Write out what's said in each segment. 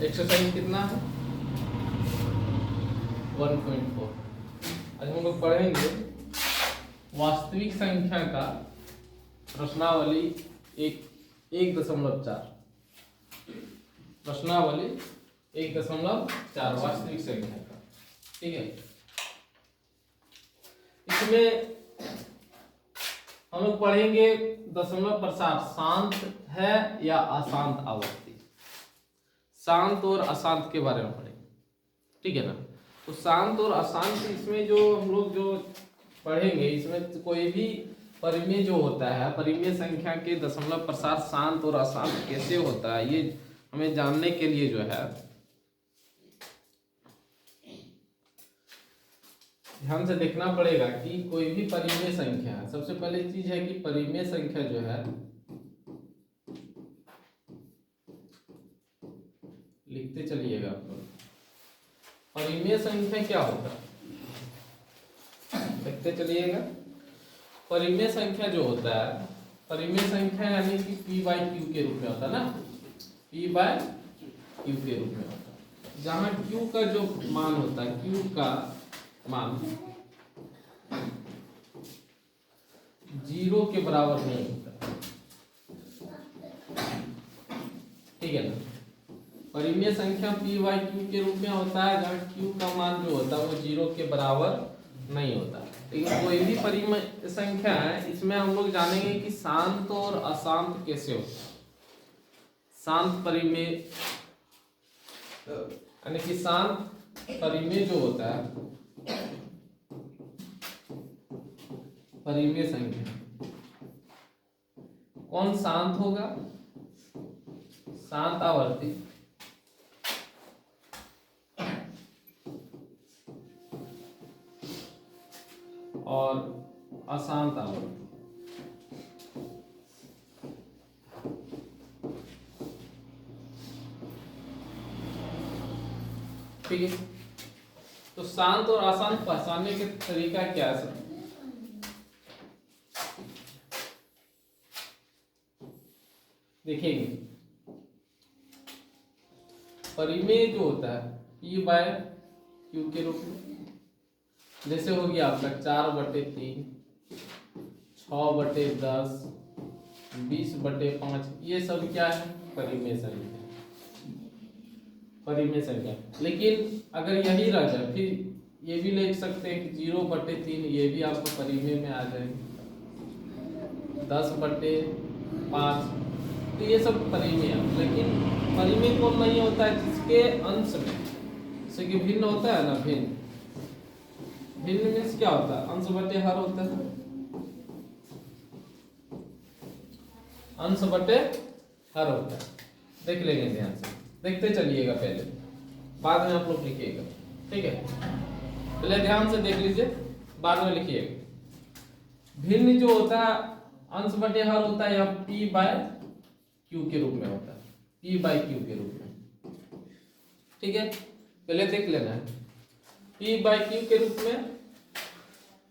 Exercise कितना है 1.4। आज हम लोग पढ़ेंगे वास्तविक संख्या का प्रश्नावली 1.4। प्रश्नावली 1.4 वास्तविक संख्या का। ठीक है, इसमें हम लोग पढ़ेंगे दशमलव प्रसार शांत है या अशांत आवर्ती। शांत और अशांत के बारे में पढ़ेंगे, ठीक है ना। तो शांत और अशांत इसमें जो हम लोग जो पढ़ेंगे, इसमें कोई भी परिमेय जो होता है, परिमेय संख्या के दशमलव प्रसार शांत और अशांत कैसे होता है, ये हमें जानने के लिए जो है ध्यान से देखना पड़ेगा कि कोई भी परिमेय संख्या है। सबसे पहले चीज है कि परिमेय संख्या जो है, लिखते चलिएगा आप लोग, परिमेय संख्या क्या होता है देखते चलिएगा। परिमेय संख्या जो होता है, परिमेय संख्या यानी कि p/q के रूप में होता है ना, p/q के रूप में होता है, जहां q का जो मान होता है, q का मान 0 के बराबर नहीं होता। ठीक है ना, परिमेय संख्या p/q के रूप में होता है जहां q का मान जो होता है वो 0 के बराबर नहीं होता। लेकिन कोई भी परिमेय संख्या है, इसमें हम लोग जानेंगे कि शांत और अशांत कैसे होता है। शांत परिमेय यानी कि शांत परिमेय जो होता है, परिमेय संख्या कौन शांत होगा, शांत आवर्ती, और अशांत आवर्ती। ठीक है, तो शांत और अशांत पहचानने के तरीका क्या है सर? देखेंगे परिमेय जो होता है p/q के रूप में, जैसे हो गया आपका 4/3, 6/10, 20/5, ये सब क्या है? परिमेय संख्या, परिमेय संख्या। लेकिन अगर यही रह जाए, फिर ये भी लिख सकते हैं कि 0/3, ये भी आपको परिमेय में आ जाएंगे, 10/5, तो ये सब परिमेय है। लेकिन परिमेय कौन नहीं होता है? जिसके अंश में, जैसे कि भिन्न होता है ना, भिन्न, भिन्न मीन्स क्या होता है? अंश बटे हर होता है, अंश बटे हर होता है। देख लेंगे ध्यान से, देखते चलिएगा, पहले बाद में आप लोग लिखिएगा। ठीक है, पहले ध्यान से देख लीजिए, बाद में लिखिएगा। भिन्न जो होता है अंश बटे हर होता है, या p/q के रूप में होता है, p/q के रूप में। ठीक है, पहले देख लेना है p/q के रूप में।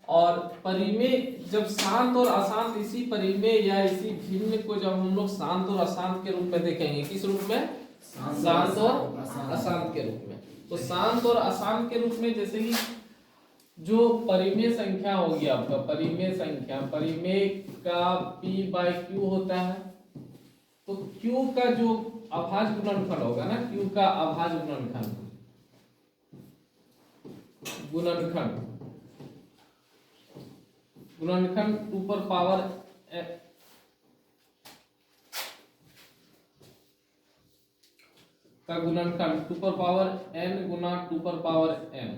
और परिमेय जब शांत और अशांत, इसी परिमेय या इसी भिन्न को जब हम लोग शांत और अशांत के रूप में देखेंगे, किस रूप में? शांत और अशांत के रूप में। तो शांत और अशांत के रूप में, जैसे कि जो परिमेय संख्या होगी आपका, परिमेय संख्या, परिमेय का p/q होता है, तो q का जो अभाज्य गुणनफल होगा ना, q का अभाज्य गुणनखंड, गुणनखंड 2 का गुणनखंड 2n गुना 2n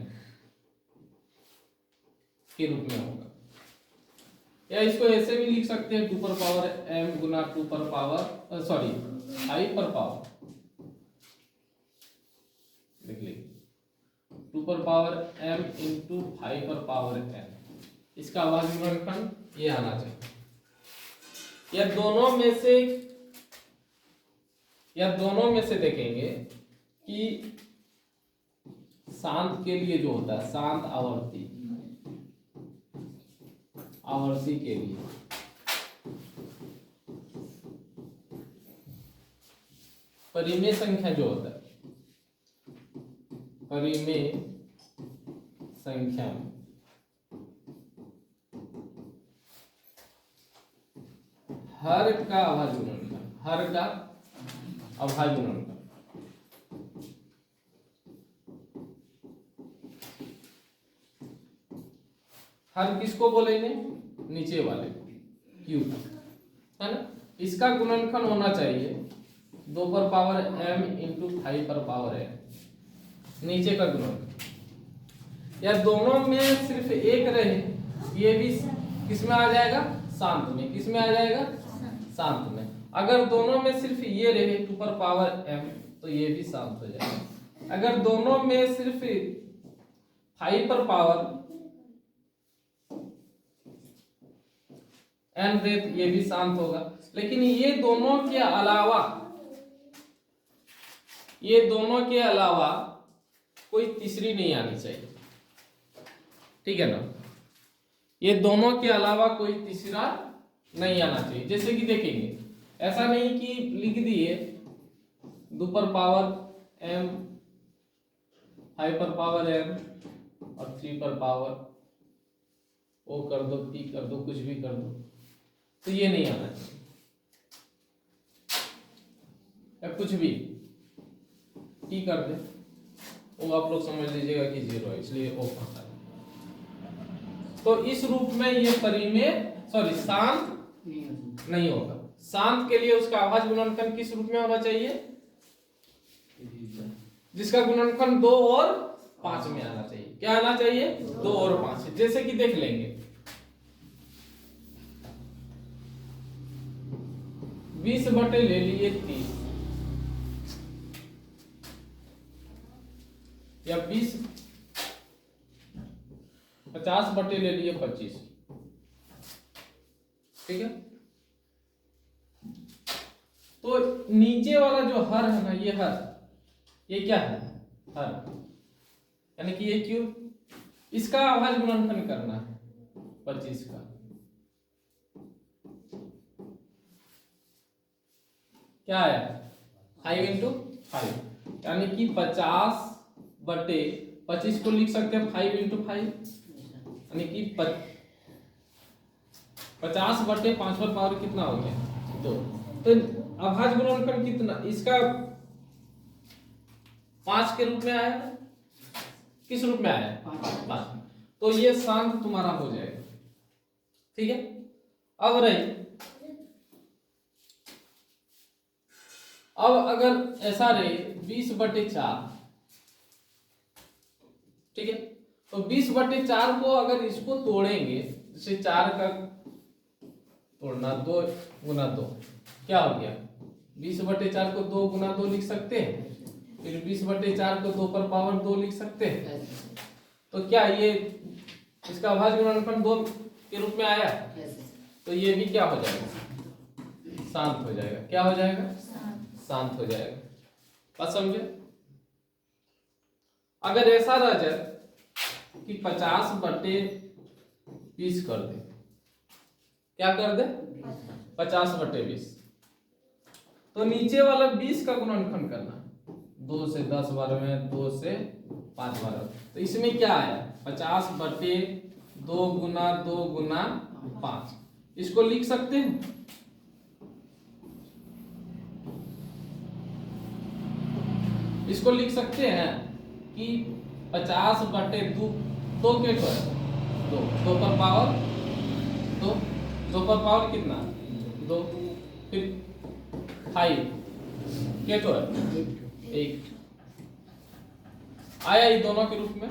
के रूप में होगा। या इसको ऐसे भी लिख सकते हैं, 2m गुना 5 पर पावर, लिख लीजिए 2m इंटू 5 पर पावर n, इसका अभाज्य गुणनखंड ये आना चाहिए। या दोनों में से देखेंगे कि शांत के लिए जो होता है, शांत आवर्ती, आवर्ती के लिए परिमेय संख्या जो होता है, परिमेय संख्या में हर का अभाज्य गुणनखंड, हर का अभाज्य गुणनखंड। हर किसको बोलेंगे? नीचे वाले क्यू का, है ना। इसका गुणनखंड होना चाहिए 2 पर पावर m इंटू 5 पर पावर n, नीचे का गुणनखंड। या दोनों में सिर्फ एक रहे, ये भी किस में आ जाएगा? शांत में। किस में आ जाएगा? शांत में। अगर दोनों में सिर्फ ये रहे 2 पर पावर m, तो ये भी शांत हो जाएगा। अगर दोनों में सिर्फ 5 पर पावर n रहे, तो ये भी शांत होगा। लेकिन ये दोनों के अलावा, ये दोनों के अलावा कोई तीसरी नहीं आनी चाहिए, ठीक है ना। ये दोनों के अलावा कोई तीसरा नहीं आना चाहिए। जैसे कि देखेंगे, ऐसा नहीं कि लिख दिए 2 पर पावर m, 5 पर पावर m और 3 पर पावर o कर दो, p कर दो, कुछ भी कर दो, तो ये नहीं आना चाहिए। या कुछ भी t कर दे, वो आप लोग समझ लीजिएगा कि 0 है, इसलिए o आता है। तो इस रूप में ये परिमेय शांत नहीं होगा। शांत के लिए उसका अभाज्य गुणनखंड किस रूप में होना चाहिए? जिसका गुणनखंड 2 और 5 में आना चाहिए। क्या आना चाहिए? 2 और 5। जैसे कि देख लेंगे, 20 बटे ले लिए 30, या 50 बटे ले लिए 25, ठीक है। तो नीचे वाला जो हर है ना, ये हर, ये क्या है? हर, यानी कि ये क्यों, इसका अभाज्य गुणनखंड करना है 25 का। क्या है? 5 इंटू 5, यानी कि 50 बटे 25 को लिख सकते हैं 5 इंटू 5, यानी कि 50 बटे 5 पर पावर कितना हो गया? 2। तो अभाज्य गुणनखंड कितना इसका? 5 के रूप में आया ना? किस रूप में आया? 5। तो ये शांत तुम्हारा हो जाएगा, ठीक है। अब रही, अब अगर ऐसा रहे 20 बटे 4, ठीक है। तो 20 बटे 4 को अगर इसको तोड़ेंगे, जैसे 4 का तोड़ना 2 गुना 2, क्या हो गया? 20 बटे 4 को 2 गुना 2 लिख सकते हैं। फिर 20 बटे 4 को 2 पर पावर 2 लिख सकते हैं। तो क्या ये इसका अभाज्य गुणनखंड 2 के रूप में आया? तो ये भी क्या हो जाएगा? शांत हो जाएगा। क्या हो जाएगा? शांत हो जाएगा। बात समझे? अगर ऐसा रह जाए कि 50 बटे 20 कर दे, क्या कर दे? 50 बटे 20, तो नीचे वाला 20 का गुणनखंड करना, 2 से 10 बार में, 2 से 5 बार। तो इसमें क्या आया? 50 बटे 2 गुना 2 गुना 5, इसको लिख सकते हैं। इसको लिख सकते हैं कि 50 बटे 2 के तो है 2 पर पावर 2 पर पावर कितना? 2, फिर 5 के तो है 1 आया, ये दोनों के रूप में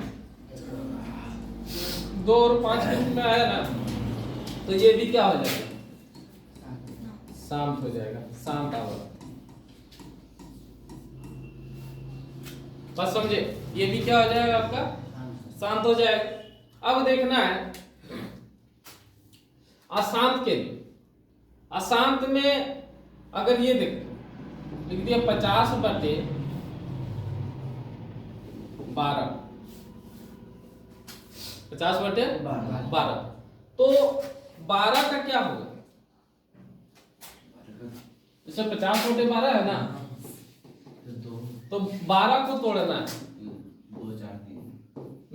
2 और 5 के रूप में आया ना। तो ये भी क्या हो जाएगा? शांत हो जाएगा, शांत आवर्त। बस समझे? ये भी क्या हो जाएगा आपका? शांत हो जाएगा। अब देखना है अशांत के लिए। अशांत में अगर ये लिख दिया 50 बटे 12, 50 बटे 12, तो 12 का क्या होगा? जैसे 50 बटे 12 है ना, तो 12 को तोड़ना है,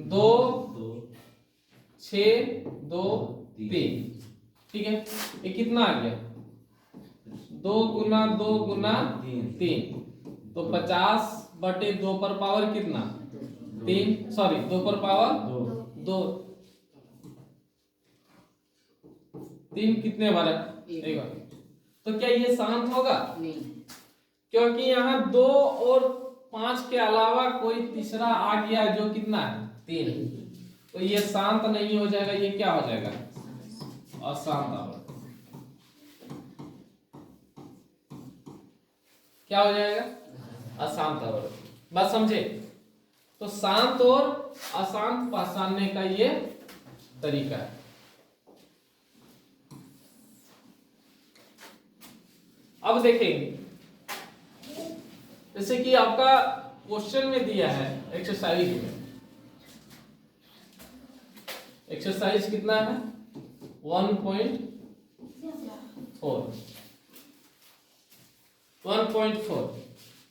2 6 2 3, ठीक है। ये कितना आ गया? 2 गुना 2 गुना 3, तो 50/2 पर पावर कितना? 3, सॉरी 2 पर पावर 2, 3 कितने बार है? एक बार। तो क्या ये शांत होगा? नहीं, क्योंकि यहाँ 2 और 5 के अलावा कोई तीसरा आ गया जो कितना है? 3, तो ये शांत नहीं हो जाएगा, ये क्या हो जाएगा? अशांत आवर्त। क्या हो जाएगा? अशांत आवर्त। बात समझे? तो शांत और अशांत पहचानने का ये तरीका है। अब देखेंगे, जैसे कि आपका क्वेश्चन में दिया है एक्सरसाइज में, एक्सरसाइज कितना है? 1.4,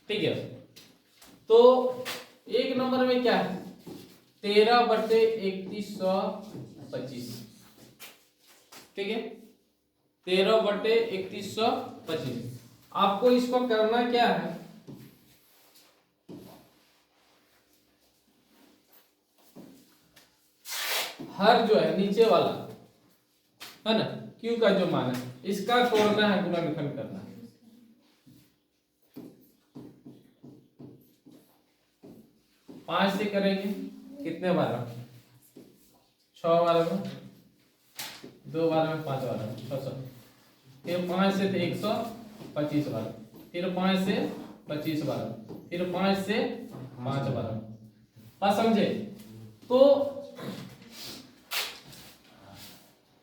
ठीक है। तो एक नंबर में क्या है? 13/3125, ठीक है। 13/3125। आपको इसको करना क्या है? हर जो है नीचे वाला है ना, क्यू का जो मान है इसका तोड़ना है, गुणनखंड करना है। पांच से करेंगे कितने बार? 6 बार में, 2 बार में, 5 बार में, 600। फिर 5 से 125 बार, फिर 5 से 25 बार, फिर 5 से 5 बार। बात समझे? तो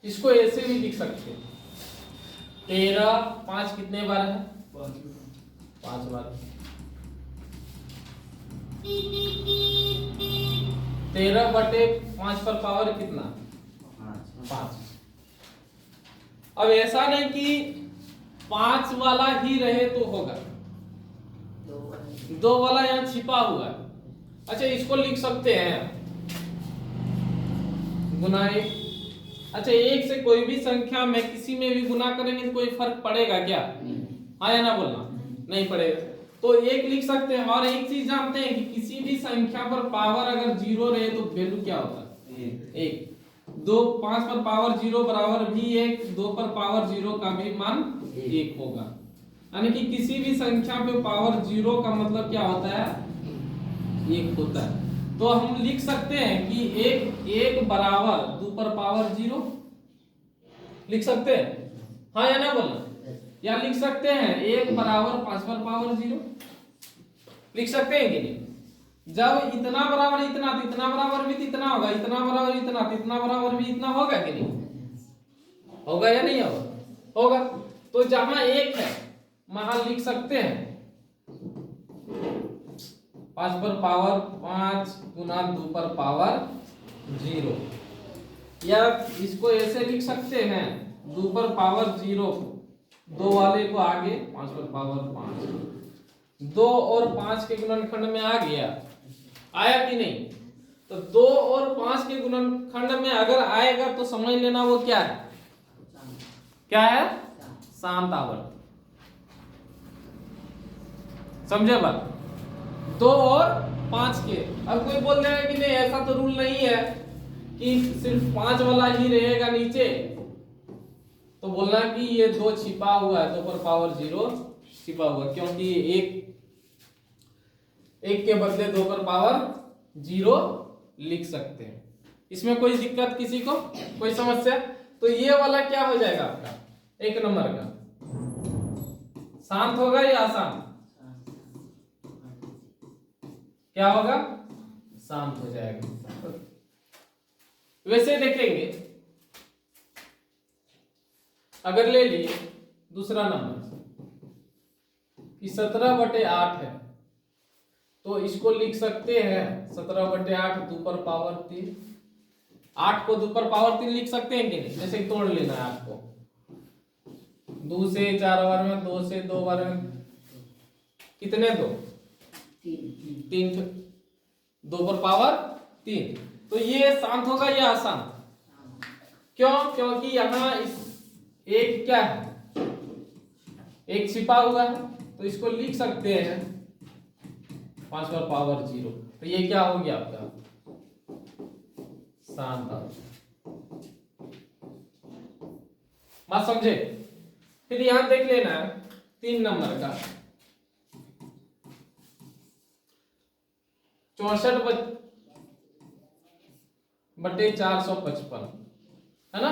इसको ऐसे भी लिख सकते हैं, 13 5 कितने बार है? 5 बार। 13/5 पर पावर कितना? 5। अब ऐसा नहीं कि 5 वाला ही रहे तो होगा, 2 वाला यहाँ छिपा हुआ है। अच्छा, इसको लिख सकते हैं गुना 1। अच्छा, 1 से कोई भी संख्या में किसी में भी गुना करेंगे तो कोई फर्क पड़ेगा क्या? हाँ या ना बोलना? नहीं पड़ेगा। तो 1 लिख सकते हैं। और एक चीज जानते हैं कि किसी भी संख्या पर पावर अगर 0 रहे तो वैल्यू क्या होता है? 1। 2 5 पर पावर 0 बराबर भी 1, 2 पर पावर 0 का भी मान 1 होगा। यानी कि किसी भी संख्या पे पावर 0 का मतलब क्या होता है? 1 होता है। तो हम लिख सकते हैं कि 1 बराबर 2 पर पावर 0 लिख सकते हैं, हाँ या ना बोलना? या लिख सकते हैं 1 बराबर 5 पर पावर 0 लिख सकते हैं कि नहीं? जब इतना बराबर इतना तो इतना बराबर भी इतना होगा, इतना बराबर इतना तो इतना बराबर भी इतना होगा कि नहीं? होगा या नहीं होगा? होगा। तो जहां 1 है वहां लिख सकते हैं 5 पर पावर 5 गुना 2 पर पावर 0, या इसको ऐसे लिख सकते हैं 2 पर पावर 0, 2 वाले को आगे 5 पर पावर 5। 2 और 5 के गुणनखंड में आ गया, आया कि नहीं? तो 2 और 5 के गुणनखंड में अगर आएगा तो समझ लेना वो क्या है? क्या है? शांत आवर्त। समझे बात? 2 और 5 के। अब कोई बोल रहा है कि नहीं ऐसा तो रूल नहीं है कि सिर्फ 5 वाला ही रहेगा नीचे, तो बोलना कि ये 2 छिपा हुआ है, 2 पर पावर 0 छिपा हुआ, क्योंकि 1 के बदले 2 पर पावर 0 लिख सकते हैं। इसमें कोई दिक्कत किसी को? कोई समस्या? तो ये वाला क्या हो जाएगा आपका 1 नंबर का? शांत होगा या अशांत? क्या होगा? शांत हो जाएगा। वैसे देखेंगे, अगर ले लिए दूसरा नंबर कि 17/8 है, तो इसको लिख सकते हैं 17/8 2 पर पावर 3। 8 को 2 पर पावर 3 लिख सकते हैं कि नहीं? जैसे तोड़ लेना है आपको, 2 से 4 बार में, 2 से 2 बार में, कितने 2? 3। 2 पर पावर 3। तो ये शांत होगा या अशांत? क्यों? क्योंकि यहाँ इस एक क्या है, एक छिपा हुआ है, तो इसको लिख सकते हैं 5 पर पावर 0। तो ये क्या हो गया आपका? शांत। बात समझे? फिर यहां देख लेना 3 नंबर का 64/455 है ना?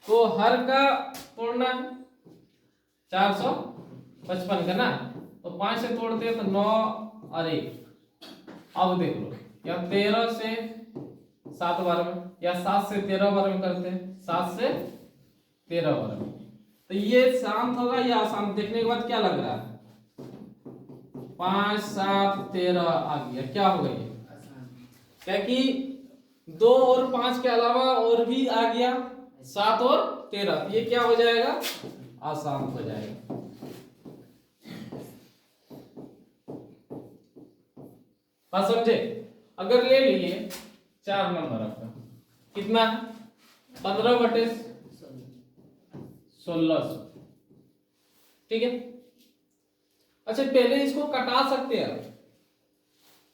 तो हर का तोड़ना है 455 का ना, तो 5 से तोड़ते हैं तो 9 और 1। अब देख लो, या 13 से 7 बार में, या 7 से 13 बार में करते हैं, 7 से 13 बार में। तो ये शांत होगा या अशांत? देखने के बाद क्या लग रहा है? 5 7 13 आ गया, क्या होगा ये? क्या कि 2 और 5 के अलावा और भी आ गया 7 और 13, ये क्या हो जाएगा? अशांत हो जाएगा। बात समझे? अगर ले लिए 4 नंबर आपका कितना? 15/1600, ठीक है। अच्छा, पहले इसको कटा सकते हैं।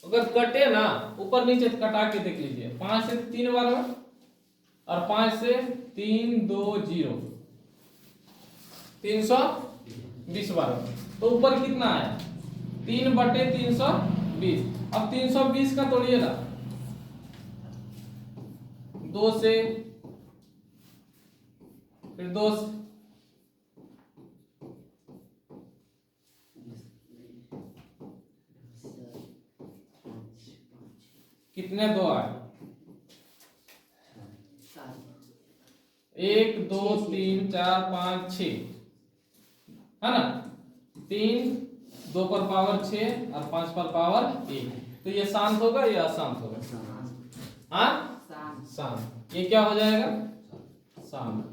अगर कटे ना ऊपर नीचे तो कटा के देख लीजिए। 5 से 3 बार में और 5 से 3 2 0, 320 बार में। तो ऊपर कितना आया? 3/320। अब 320 का तोड़िए ना, 2 से, फिर 2 से, कितने 2 आए? 1 2 3 4 5 6 है ना? 3 2 पर पावर 6 और 5 पर पावर 1। तो ये शांत होगा या अशांत होगा? हाँ, शांत। ये क्या हो जाएगा? शांत।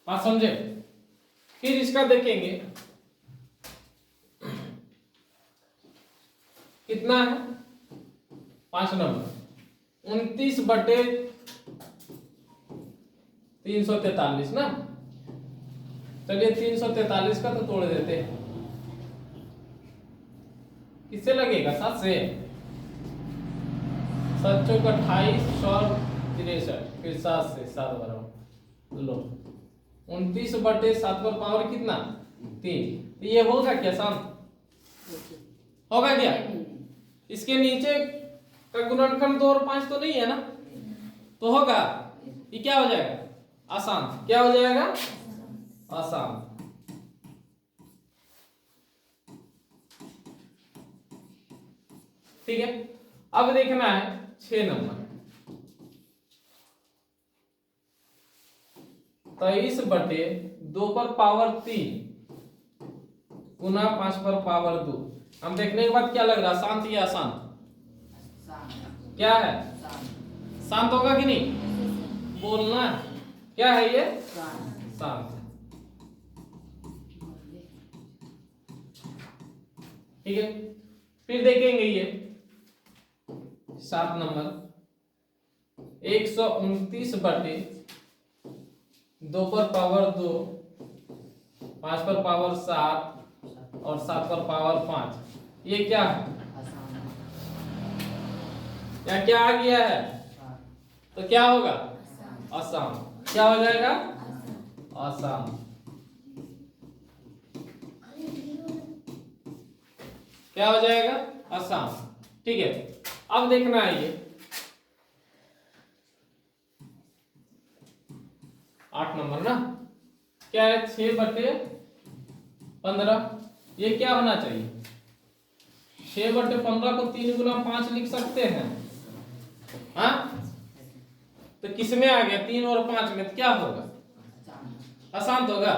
बात समझे? फिर इसका देखेंगे कितना है? 5 नंबर 29/343 ना। चलिए 343 का तो तोड़ देते हैं। किससे लगेगा? 7 से। 7 चौक 28 100 63, फिर 7 से 7 बराबर लो 29/7 पर पावर कितना? 3। तो ये होगा क्या? शांत होगा क्या? इसके नीचे का गुणनखंड 2 और 5 तो नहीं है ना, तो होगा ये क्या हो जाएगा? अशांत। क्या हो जाएगा? अशांत। ठीक है। अब देखना है 6 नंबर 23/2 पर पावर 3 गुना 5 पर पावर 2। हम देखने के बाद क्या लग रहा है? शांत या अशांत? क्या है? शांत होगा कि नहीं? बोलना क्या है ये? शांत। ठीक है। फिर देखेंगे ये 7 नंबर 129/2 पर पावर 2 5 पर पावर 7 और 7 पर पावर 5। ये क्या है? या क्या आ गया है? तो क्या होगा? अशांत। क्या हो जाएगा? अशांत। क्या हो जाएगा? अशांत। ठीक है। अब देखना है ये 8 नंबर ना, क्या है? 6/15। ये क्या होना चाहिए? 6/15 को 3 गुना 5 लिख सकते हैं। हाँ, तो किसमें आ गया? 3 और 5 में। तो क्या होगा? अशांत होगा।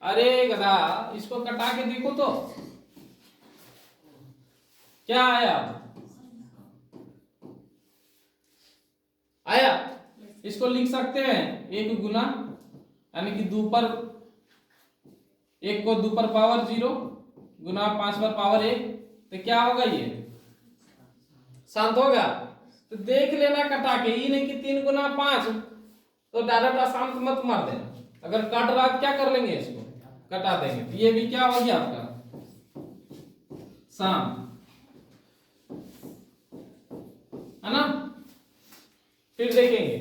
अरे गधा, इसको कटा के देखो तो क्या आया? आया? इसको लिख सकते हैं 1 गुना, यानी कि 2 पर 1 को 2 पर पावर 0 गुना 5 पर पावर 1। तो तो क्या होगा, ये शांत होगा। तो देख लेना कटा के, ये नहीं कि 3 गुना 5 तो डायरेक्ट अशांत मत मार देना। अगर कट रहा क्या कर लेंगे, इसको कटा देंगे, तो ये भी क्या हो गया आपका शांत, है ना। फिर देखेंगे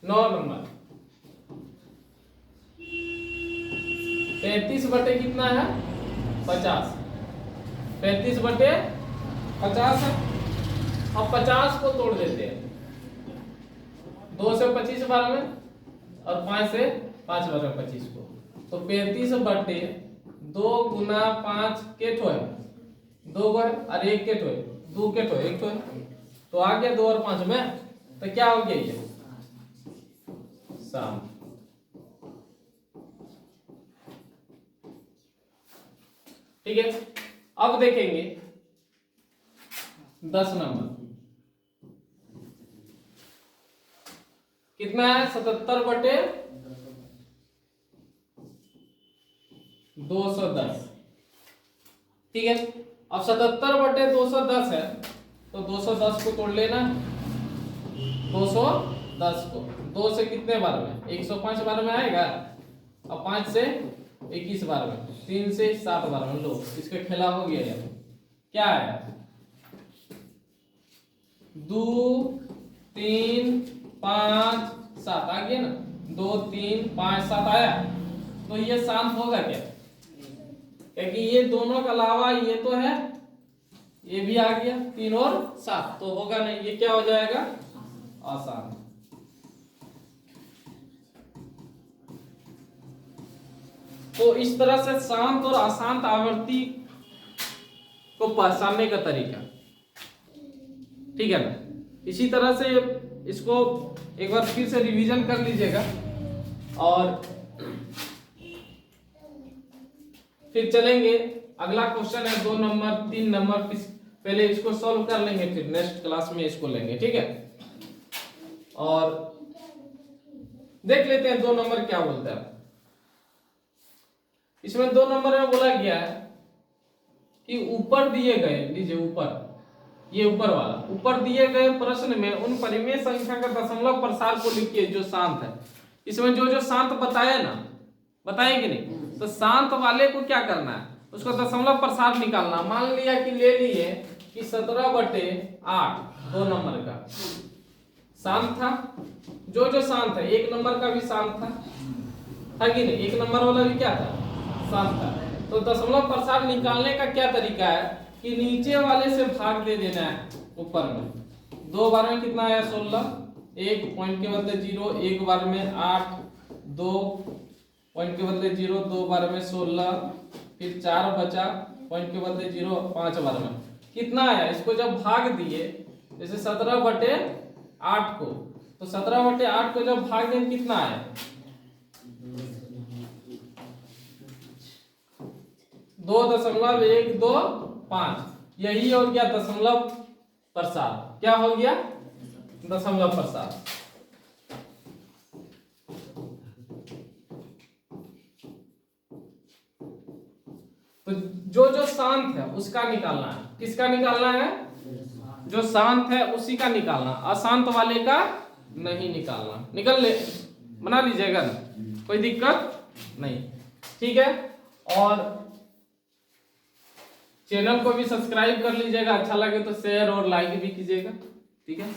9 नंबर, 35 बटे कितना है 50, 35 बटे 50 है। अब 50 को तोड़ देते हैं, 2 से 25 बार में और 5 से 5 बार में 25 को, तो 35 बटे 2 गुना 5 केठो है, 2 है और 1 केठो है, 2 केठो 1 तो है, तो आ गया 2 और 5 में, तो क्या हो गया ये शांत। ठीक है, अब देखेंगे 10 नंबर, कितना है 77 बटे 210। ठीक है, अब 77 बटे 210 है, तो 210 को तोड़ लेना, 210 को 2 से कितने बार में 105 बार में आएगा, अब 5 से 21 बार में, 3 से 7 बार में, लो इसका खेला हो गया यार, क्या है 2 3 5 7 आ गया ना, 2 3 5 7 आया, तो ये शांत होगा क्या, क्योंकि ये दोनों के अलावा ये तो है, ये भी आ गया 3 और 7, तो होगा नहीं, ये क्या हो जाएगा अशांत। तो इस तरह से शांत और अशांत आवृत्ति को पहचानने का तरीका, ठीक है ना। इसी तरह से इसको एक बार फिर से रिवीजन कर लीजिएगा और फिर चलेंगे। अगला क्वेश्चन है 2 नंबर 3 नंबर, पहले इसको सॉल्व कर लेंगे, फिर नेक्स्ट क्लास में इसको लेंगे, ठीक है। और देख लेते हैं 2 नंबर क्या बोलता है। इसमें 2 नंबर में बोला गया है कि ऊपर दिए गए, लीजिए ऊपर, ये ऊपर वाला, ऊपर दिए गए प्रश्न में उन परिमेय संख्या का दशमलव प्रसार को लिखिए जो शांत है। इसमें जो जो शांत बताया ना, बताएंगे नहीं, तो शांत वाले को क्या करना है, उसको दशमलव प्रसार निकालना। मान लिया कि ले लिए कि 17 बटे 8 2 नंबर का शांत था, जो जो शांत है, 1 नंबर का भी शांत था कि नहीं, 1 नंबर वाला भी क्या था शांत था। तो दशमलव प्रसार निकालने का क्या तरीका है कि नीचे वाले से भाग दे देना है ऊपर में। 2 बार में कितना आया 16, 1 पॉइंट के बदले 0, 1 बार में 8, 2 पॉइंट के बदले 0, 2 बार में 16, फिर 4 बचा, पॉइंट के बदले 0, 5 बार में कितना आया। इसको जब भाग दिए जैसे 17 बटे 8 को, तो 17 बटे 8 को जब भाग दें कितना आया 2.125, यही हो गया दशमलव प्रसार। क्या हो गया दशमलव प्रसार। तो जो जो शांत है उसका निकालना है, किसका निकालना है, जो शांत है उसी का निकालना, अशांत वाले का नहीं निकालना। निकल ले, बना लीजिएगा ना, कोई दिक्कत नहीं, ठीक है। और चैनल को भी सब्सक्राइब कर लीजिएगा, अच्छा लगे तो शेयर और लाइक भी कीजिएगा, ठीक है।